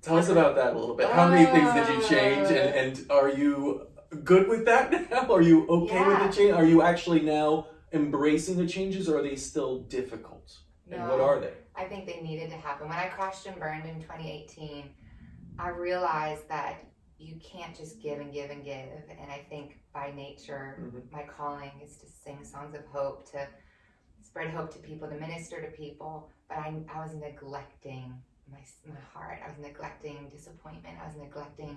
Tell us about that a little bit. How many things did you change, and are you good with that now? Are you okay with the change? Are you actually now embracing the changes, or are they still difficult? And what are they? I think they needed to happen. When I crashed and burned in 2018, I realized that you can't just give and give and give. And I think by nature, my calling is to sing songs of hope, to spread hope to people, to minister to people. But I was neglecting my heart. I was neglecting disappointment. I was neglecting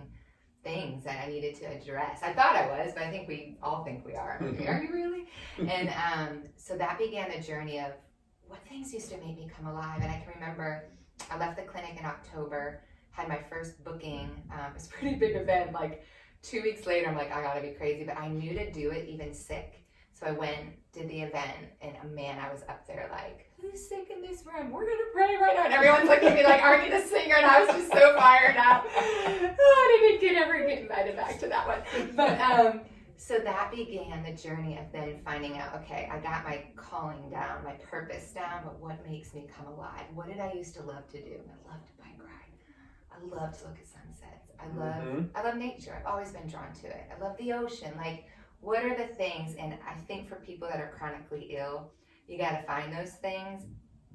things that I needed to address. I thought I was, but I think we all think we are. Are you really? And so that began the journey of what things used to make me come alive. And I can remember I left the clinic in October, had my first booking. It was a pretty big event. Like 2 weeks later, I'm like, I gotta be crazy. But I knew to do it even sick. So I went, did the event, and man, I was up there like, who's sick in this room? We're gonna pray right now. And everyone's looking at me like, aren't you the singer? And I was just so fired up. I didn't ever get invited back to that one. But so that began the journey of then finding out, okay, I got my calling down, my purpose down, but what makes me come alive? What did I used to love to do? I loved to bike ride. I love to look at sunsets. I love nature. I've always been drawn to it. I love the ocean. Like, what are the things? And I think for people that are chronically ill, you got to find those things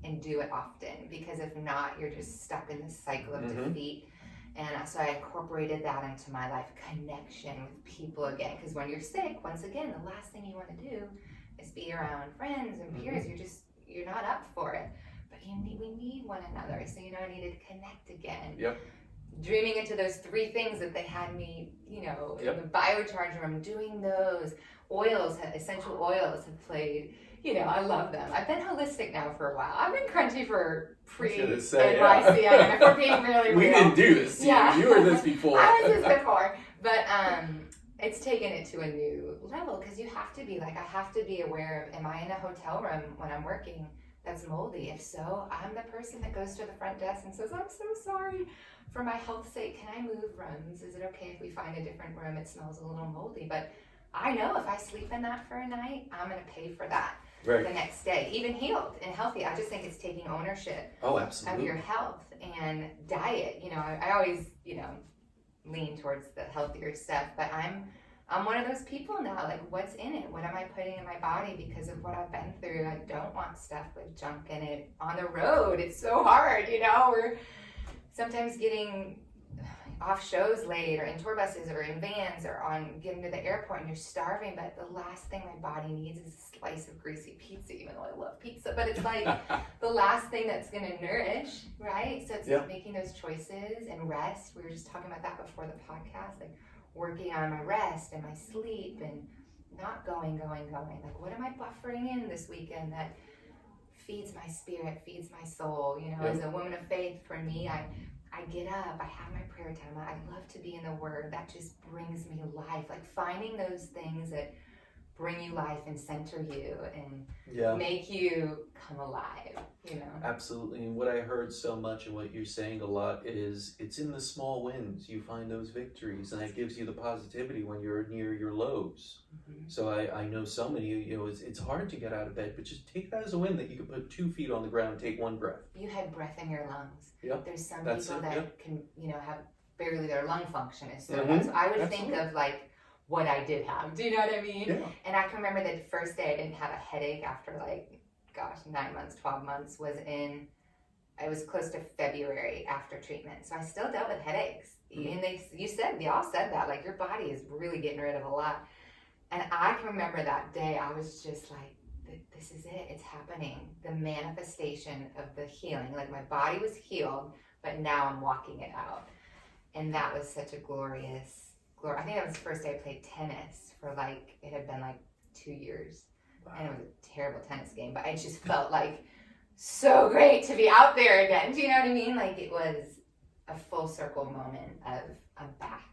and do it often, because if not, you're just stuck in this cycle of defeat. And so I incorporated that into my life, connection with people again. Because when you're sick, once again, the last thing you want to do is be around friends and peers. You're not up for it. But we need one another. So, I needed to connect again. Yep. Dreaming into those 3 things that they had me, in the biocharge room, doing those. Essential oils have played. I love them. I've been holistic now for a while. I've been crunchy for pre-NYC. If we're being really real. We didn't do this. You were this before. I was this before. But it's taken it to a new level, because you have to be I have to be aware of, am I in a hotel room when I'm working that's moldy? If so, I'm the person that goes to the front desk and says, I'm so sorry. For my health's sake, can I move rooms? Is it okay if we find a different room? It smells a little moldy. But I know if I sleep in that for a night, I'm going to pay for that. The next day, even healed and healthy. I just think it's taking ownership of your health and diet. I always, lean towards the healthier stuff, but I'm one of those people now. Like, what's in it? What am I putting in my body because of what I've been through? I don't want stuff with junk in it on the road. It's so hard, We're sometimes getting off shows late, or in tour buses, or in vans, or on getting to the airport, and you're starving, but the last thing my body needs is a slice of greasy pizza, even though I love pizza. But it's like the last thing that's going to nourish, right? So it's making those choices and rest. We were just talking about that before the podcast, like working on my rest and my sleep, and not going. Like, what am I buffering in this weekend that feeds my spirit, feeds my soul? As a woman of faith, for me, I get up, I have my prayer time, I love to be in the Word. That just brings me life. Like, finding those things that bring you life and center you and make you come alive, Absolutely. And what I heard so much, and what you're saying a lot, is it's in the small wins you find those victories, and that gives you the positivity when you're near your lows. So I know so many, it's hard to get out of bed, but just take that as a win, that you can put 2 feet on the ground and take 1 breath. You had breath in your lungs. There's some That's people it, that can, have barely their lung function is so bad. So I would think of what I did have. Do you know what I mean? Yeah. And I can remember the first day I didn't have a headache after 9 months, 12 months I was close to February after treatment. So I still dealt with headaches. And they all said that, your body is really getting rid of a lot. And I can remember that day, I was just like, this is it. It's happening. The manifestation of the healing. My body was healed, but now I'm walking it out. And that was such a glorious. I think that was the first day I played tennis for it had been 2 years. Wow. And it was a terrible tennis game, but it just felt so great to be out there again. Do you know what I mean? It was a full circle moment of I'm back.